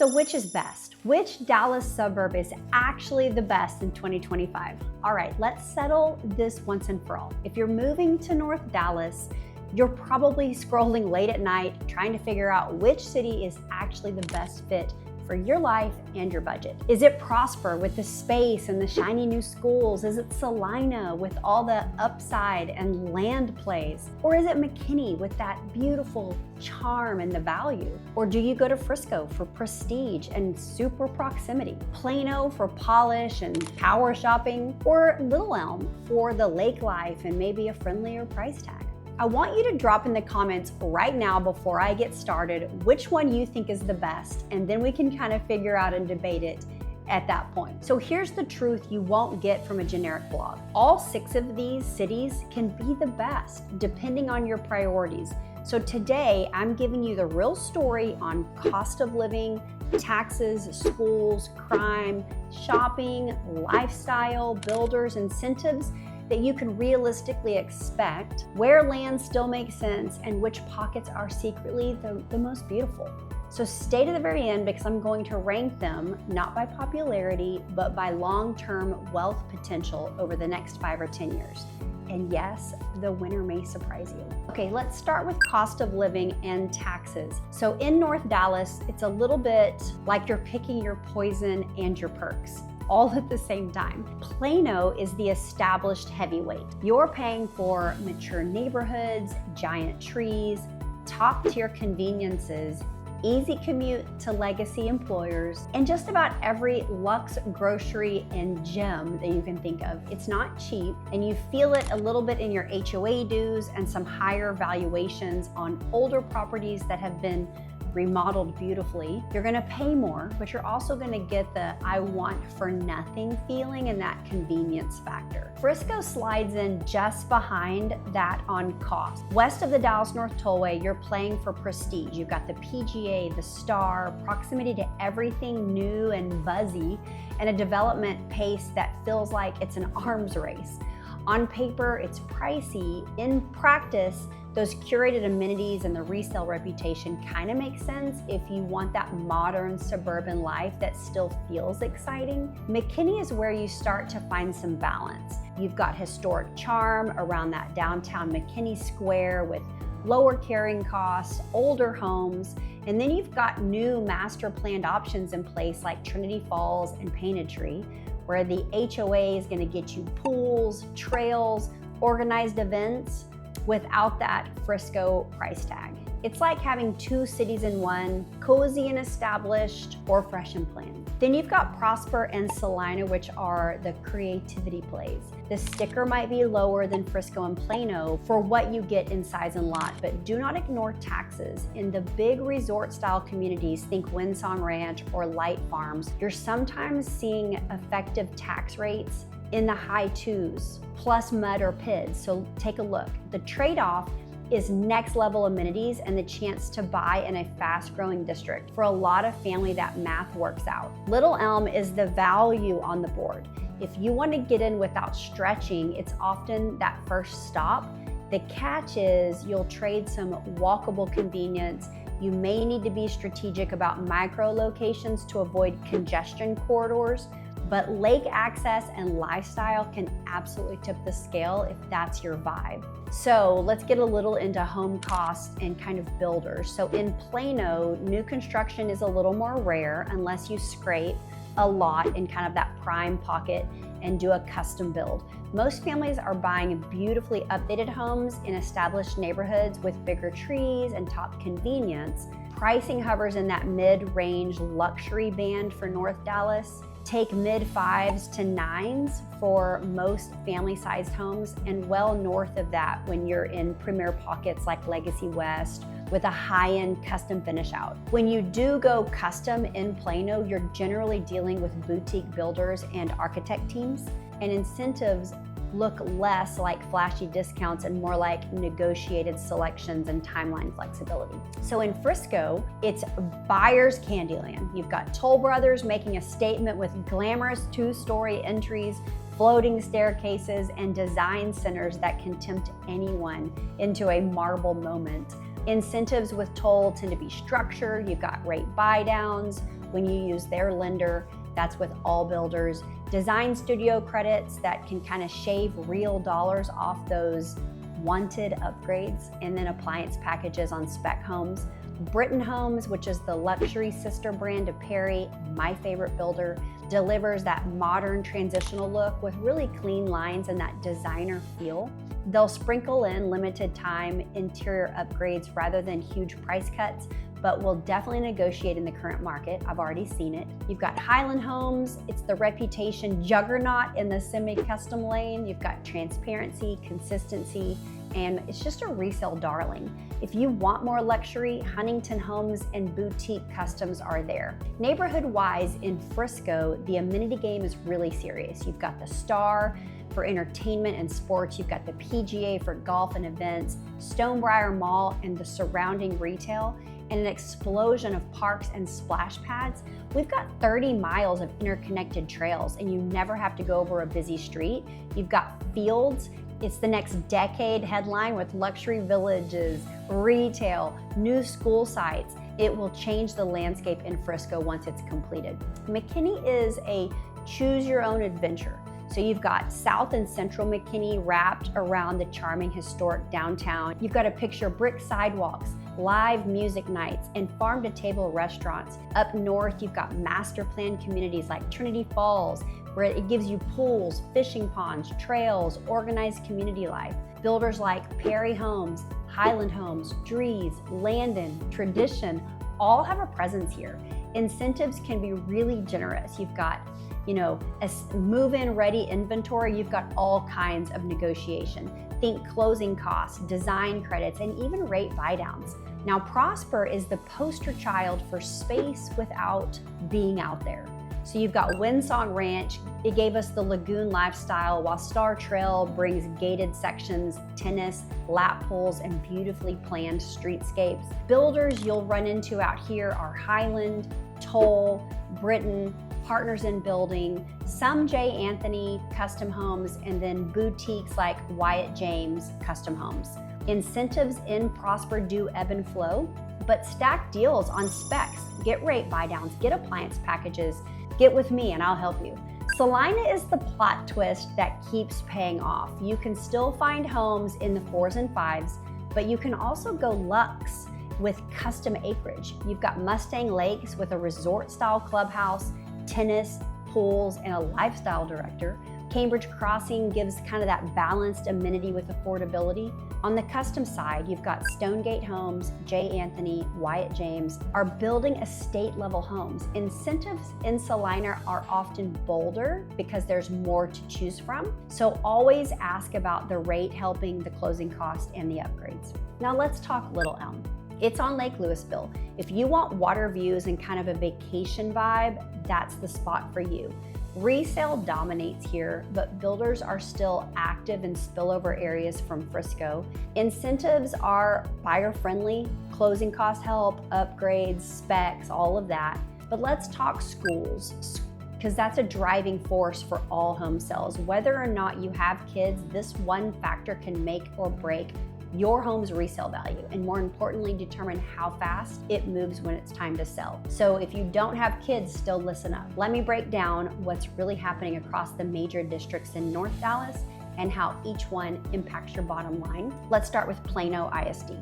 So which is best? Which Dallas suburb is actually the best in 2025? All right, let's settle this once and for all. If you're moving to North Dallas, you're probably scrolling late at night trying to figure out which city is actually the best fit for your life and your budget. Is it Prosper with the space and the shiny new schools? Is it Celina with all the upside and land plays? Or is it McKinney with that beautiful charm and the value? Or do you go to Frisco for prestige and super proximity? Plano for polish and power shopping? Or Little Elm for the lake life and maybe a friendlier price tag? I want you to drop in the comments right now before I get started which one you think is the best, and then we can kind of figure out and debate it at that point. So here's the truth you won't get from a generic blog. All 6 of these cities can be the best depending on your priorities. So today I'm giving you the real story on cost of living, taxes, schools, crime, shopping, lifestyle, builders, incentives that you can realistically expect, where land still makes sense, and which pockets are secretly the most beautiful. So stay to the very end because I'm going to rank them not by popularity, but by long-term wealth potential over the next 5 or 10 years. And yes, the winner may surprise you. Okay, let's start with cost of living and taxes. So in North Dallas, it's a little bit like you're picking your poison and your perks all at the same time. Plano is the established heavyweight. You're paying for mature neighborhoods, giant trees, top-tier conveniences, easy commute to legacy employers, and just about every luxe grocery and gem that you can think of. It's not cheap, and you feel it a little bit in your HOA dues and some higher valuations on older properties that have been remodeled beautifully. You're gonna pay more, but you're also gonna get the I want for nothing feeling and that convenience factor. Frisco slides in just behind that on cost. West of the Dallas North Tollway, you're playing for prestige. You've got the PGA, the Star, proximity to everything new and buzzy, and a development pace that feels like it's an arms race. On paper, it's pricey. In practice, those curated amenities and the resale reputation kind of make sense if you want that modern suburban life that still feels exciting. McKinney is where you start to find some balance. You've got historic charm around that downtown McKinney Square with lower carrying costs, older homes, and then you've got new master planned options in place like Trinity Falls and Painted Tree, where the HOA is gonna get you pools, trails, organized events, without that Frisco price tag. It's like having 2 cities in one, cozy and established, or fresh and planned. Then you've got Prosper and Celina, which are the creativity plays. The sticker might be lower than Frisco and Plano for what you get in size and lot, but do not ignore taxes. In the big resort style communities, think Windsong Ranch or Light Farms, you're sometimes seeing effective tax rates in the high 2s, plus mud or PIDs, so take a look. The trade-off is next level amenities and the chance to buy in a fast growing district. For a lot of family, that math works out. Little Elm is the value on the board. If you want to get in without stretching, it's often that first stop. The catch is you'll trade some walkable convenience. You may need to be strategic about micro locations to avoid congestion corridors, but lake access and lifestyle can absolutely tip the scale if that's your vibe. So let's get a little into home costs and kind of builders. So in Plano, new construction is a little more rare unless you scrape a lot in kind of that prime pocket and do a custom build. Most families are buying beautifully updated homes in established neighborhoods with bigger trees and top convenience. Pricing hovers in that mid-range luxury band for North Dallas. Take mid-5s to 9s for most family-sized homes, and well north of that when you're in premier pockets like Legacy West with a high-end custom finish out. When you do go custom in Plano, you're generally dealing with boutique builders and architect teams, and incentives look less like flashy discounts and more like negotiated selections and timeline flexibility. So in Frisco, it's buyer's Candyland. You've got Toll Brothers making a statement with glamorous 2-story entries, floating staircases, and design centers that can tempt anyone into a marble moment. Incentives with Toll tend to be structured. You've got rate buy downs, when you use their lender. That's with all builders. Design studio credits that can kind of shave real dollars off those wanted upgrades, and then appliance packages on spec homes. Britton Homes, which is the luxury sister brand of Perry, my favorite builder, delivers that modern transitional look with really clean lines and that designer feel. They'll sprinkle in limited time interior upgrades rather than huge price cuts, but will definitely negotiate in the current market. I've already seen it. You've got Highland Homes. It's the reputation juggernaut in the semi-custom lane. You've got transparency, consistency, and it's just a resale darling. If you want more luxury, Huntington Homes and Boutique Customs are there. Neighborhood-wise in Frisco, the amenity game is really serious. You've got the Star for entertainment and sports. You've got the PGA for golf and events, Stonebriar Mall and the surrounding retail, and an explosion of parks and splash pads. We've got 30 miles of interconnected trails, and you never have to go over a busy street. You've got fields. It's the next decade headline with luxury villages, retail, new school sites. It will change the landscape in Frisco once it's completed. McKinney is a choose your own adventure. So you've got South and Central McKinney wrapped around the charming historic downtown. You've got to picture brick sidewalks, live music nights, and farm-to-table restaurants. Up north, you've got master plan communities like Trinity Falls, where it gives you pools, fishing ponds, trails, organized community life. Builders like Perry Homes, Highland Homes, Drees, Landon, Tradition, all have a presence here. Incentives can be really generous. You've got a move-in ready inventory. You've got all kinds of negotiation. Think closing costs, design credits, and even rate buy-downs. Now, Prosper is the poster child for space without being out there. So you've got Windsong Ranch. It gave us the lagoon lifestyle, while Star Trail brings gated sections, tennis, lap pools, and beautifully planned streetscapes. Builders you'll run into out here are Highland, Toll, Britton, Partners in Building, some J. Anthony Custom Homes, and then boutiques like Wyatt James Custom Homes. Incentives in Prosper do ebb and flow, but stack deals on specs. Get rate buy-downs, get appliance packages. Get with me and I'll help you. Celina is the plot twist that keeps paying off. You can still find homes in the 4s and 5s, but you can also go luxe with custom acreage. You've got Mustang Lakes with a resort-style clubhouse, tennis, pools, and a lifestyle director. Cambridge Crossing gives kind of that balanced amenity with affordability. On the custom side, you've got Stonegate Homes, J. Anthony, Wyatt James are building estate-level homes. Incentives in Celina are often bolder because there's more to choose from. So always ask about the rate helping the closing cost and the upgrades. Now let's talk Little Elm. It's on Lake Louisville. If you want water views and kind of a vacation vibe, that's the spot for you. Resale dominates here, but builders are still active in spillover areas from Frisco. Incentives are buyer-friendly, closing cost help, upgrades, specs, all of that. But let's talk schools, because that's a driving force for all home sales. Whether or not you have kids, this one factor can make or break your home's resale value, and more importantly, determine how fast it moves when it's time to sell. So if you don't have kids, still listen up. Let me break down what's really happening across the major districts in North Dallas and how each one impacts your bottom line. Let's start with Plano ISD.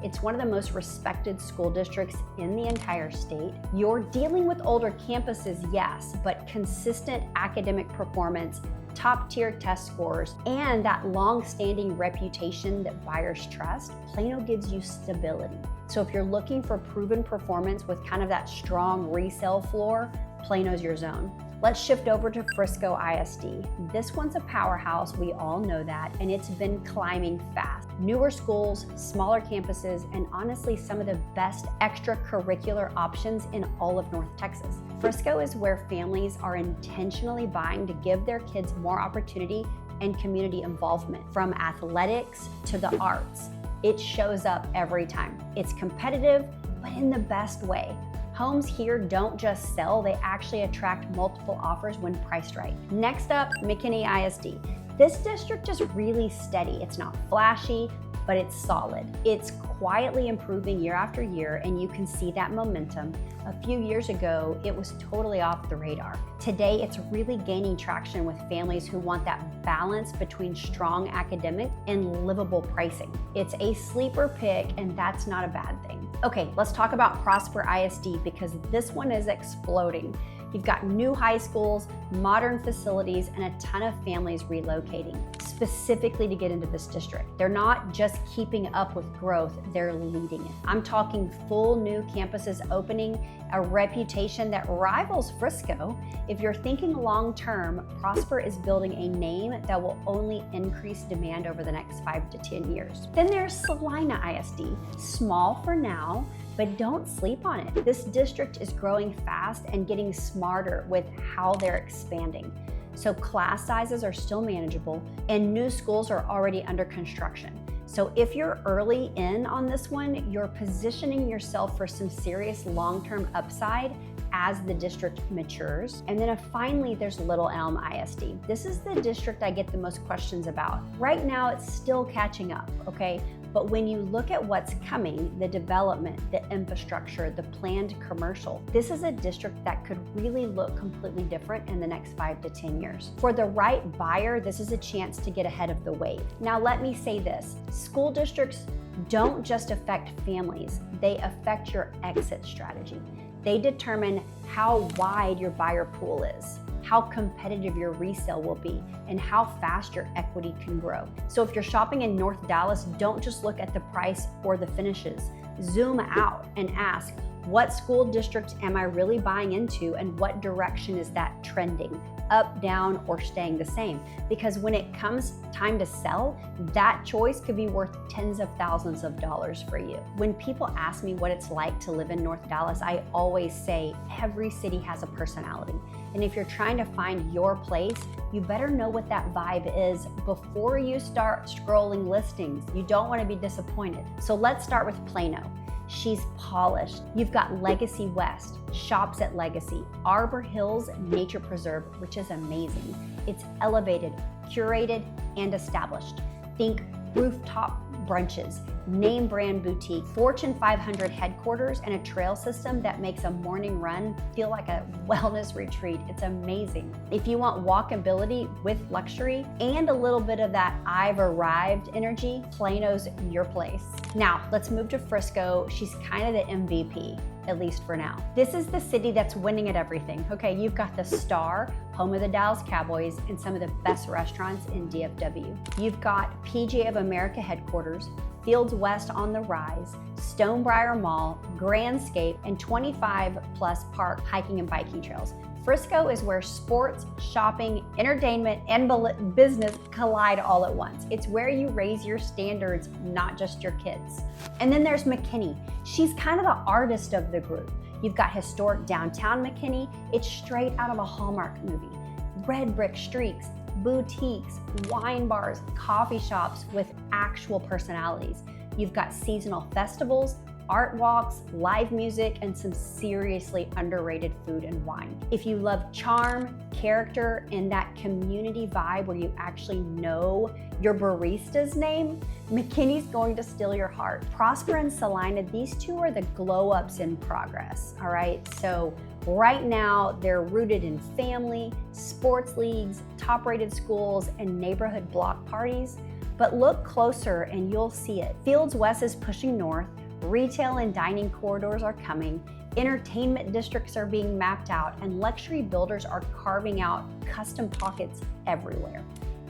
It's one of the most respected school districts in the entire state. You're dealing with older campuses, yes, but consistent academic performance, top-tier test scores, and that long-standing reputation that buyers trust. Plano gives you stability. So if you're looking for proven performance with kind of that strong resale floor, Plano's your zone. Let's shift over to Frisco ISD. This one's a powerhouse, we all know that, and it's been climbing fast. Newer schools, smaller campuses, and honestly some of the best extracurricular options in all of North Texas. Frisco is where families are intentionally buying to give their kids more opportunity and community involvement, from athletics to the arts. It shows up every time. It's competitive, but in the best way. Homes here don't just sell, they actually attract multiple offers when priced right. Next up, McKinney ISD. This district is really steady. It's not flashy, but it's solid. It's quietly improving year after year, and you can see that momentum. A few years ago, it was totally off the radar. Today, it's really gaining traction with families who want that balance between strong academic and livable pricing. It's a sleeper pick, and that's not a bad thing. Okay, let's talk about Prosper ISD, because this one is exploding. You've got new high schools, modern facilities, and a ton of families relocating specifically to get into this district. They're not just keeping up with growth, they're leading it. I'm talking full new campuses opening, a reputation that rivals Frisco. If you're thinking long term, Prosper is building a name that will only increase demand over the next 5 to 10 years. Then there's Celina ISD, small for now, but don't sleep on it. This district is growing fast and getting smarter with how they're expanding. So class sizes are still manageable and new schools are already under construction. So if you're early in on this one, you're positioning yourself for some serious long-term upside as the district matures. And then finally, there's Little Elm ISD. This is the district I get the most questions about. Right now, it's still catching up, okay? But when you look at what's coming, the development, the infrastructure, the planned commercial, this is a district that could really look completely different in the next 5 to 10 years. For the right buyer, this is a chance to get ahead of the wave. Now, let me say this, school districts don't just affect families, they affect your exit strategy. They determine how wide your buyer pool is, how competitive your resale will be, and how fast your equity can grow. So if you're shopping in North Dallas, don't just look at the price or the finishes. Zoom out and ask, what school district am I really buying into, and what direction is that trending? Up, down, or staying the same? Because when it comes time to sell, that choice could be worth tens of thousands of dollars for you. When people ask me what it's like to live in North Dallas, I always say every city has a personality. And if you're trying to find your place, you better know what that vibe is before you start scrolling listings. You don't want to be disappointed. So let's start with Plano. She's polished. You've got Legacy West, Shops at Legacy, Arbor Hills Nature Preserve, which is amazing. It's elevated, curated, and established. Think rooftop brunches, name brand boutique, Fortune 500 headquarters, and a trail system that makes a morning run feel like a wellness retreat. It's amazing. If you want walkability with luxury and a little bit of that I've arrived energy, Plano's your place. Now, let's move to Frisco. She's kind of the MVP, at least for now. This is the city that's winning at everything. Okay, you've got the Star, home of the Dallas Cowboys, and some of the best restaurants in DFW. You've got PGA of America headquarters, Fields West on the rise, Stonebriar Mall, Grandscape, and 25 plus park hiking and biking trails. Frisco is where sports, shopping, entertainment, and business collide all at once. It's where you raise your standards, not just your kids. And then there's McKinney. She's kind of the artist of the group. You've got historic downtown McKinney. It's straight out of a Hallmark movie. Red brick streets, boutiques, wine bars, coffee shops with actual personalities. You've got seasonal festivals, art walks, live music, and some seriously underrated food and wine. If you love charm, character, and that community vibe where you actually know your barista's name, McKinney's going to steal your heart. Prosper and Celina, these two are the glow-ups in progress, all right? So right now, they're rooted in family, sports leagues, top-rated schools, and neighborhood block parties. But look closer and you'll see it. Fields West is pushing north, retail and dining corridors are coming, entertainment districts are being mapped out, and luxury builders are carving out custom pockets everywhere.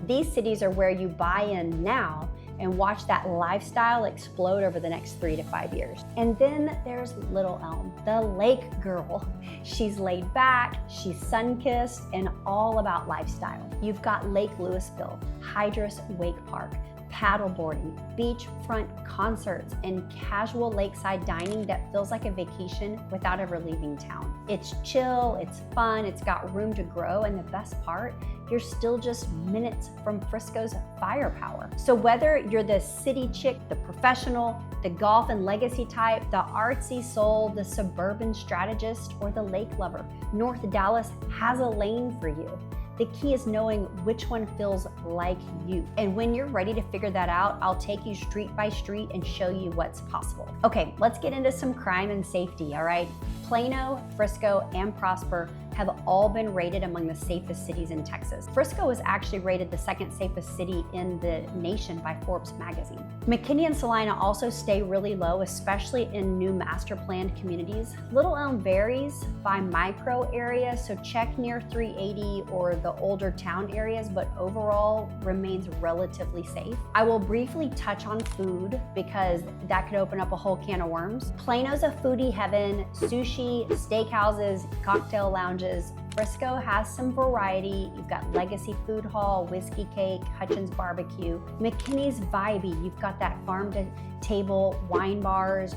These cities are where you buy in now and watch that lifestyle explode over the next 3 to 5 years. And then there's Little Elm, the lake girl. She's laid back, she's sun-kissed, and all about lifestyle. You've got Lake Louisville, Hydrus Wake Park, paddleboarding, beachfront concerts, and casual lakeside dining that feels like a vacation without ever leaving town. It's chill, it's fun, it's got room to grow, and the best part, you're still just minutes from Frisco's firepower. So whether you're the city chick, the professional, the golf and legacy type, the artsy soul, the suburban strategist, or the lake lover, North Dallas has a lane for you. The key is knowing which one feels like you. And when you're ready to figure that out, I'll take you street by street and show you what's possible. Okay, let's get into some crime and safety, all right? Plano, Frisco, and Prosper have all been rated among the safest cities in Texas. Frisco was actually rated the second safest city in the nation by Forbes magazine. McKinney and Celina also stay really low, especially in new master planned communities. Little Elm varies by micro area, so check near 380 or the older town areas, but overall remains relatively safe. I will briefly touch on food because that could open up a whole can of worms. Plano's a foodie heaven, sushi, steakhouses, cocktail lounges. Frisco has some variety. You've got Legacy Food Hall, Whiskey Cake, Hutchins Barbecue. McKinney's vibey. You've got that farm to table, wine bars,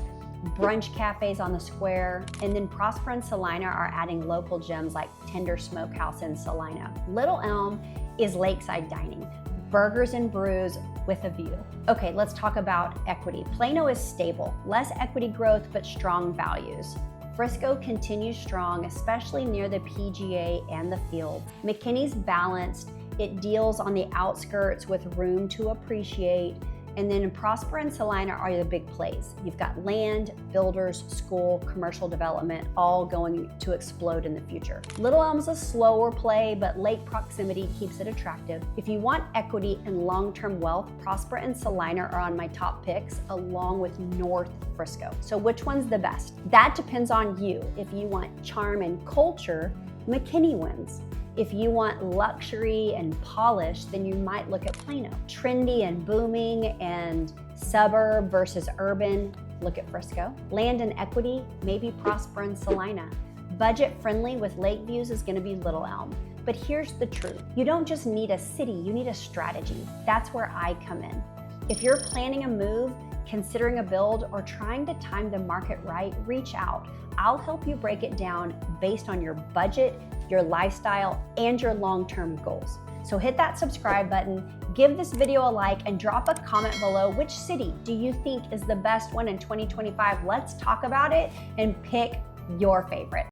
brunch cafes on the square. And then Prosper and Celina are adding local gems like Tender Smokehouse in Celina. Little Elm is lakeside dining, burgers and brews with a view. Okay, let's talk about equity. Plano is stable, less equity growth, but strong values. Frisco continues strong, especially near the PGA and the field. McKinney's balanced. It deals on the outskirts with room to appreciate. And then Prosper and Celina are the big plays. You've got land, builders, school, commercial development, all going to explode in the future. Little Elm's a slower play, but lake proximity keeps it attractive. If you want equity and long-term wealth, Prosper and Celina are on my top picks, along with North Frisco. So which one's the best? That depends on you. If you want charm and culture, McKinney wins. If you want luxury and polish, then you might look at Plano. Trendy and booming and suburb versus urban, look at Frisco. Land and equity, maybe Prosper and Celina. Budget friendly with lake views is gonna be Little Elm. But here's the truth. You don't just need a city, you need a strategy. That's where I come in. If you're planning a move, considering a build, or trying to time the market right, reach out. I'll help you break it down based on your budget, your lifestyle, and your long-term goals. So hit that subscribe button, give this video a like, and drop a comment below. Which city do you think is the best one in 2025? Let's talk about it and pick your favorite.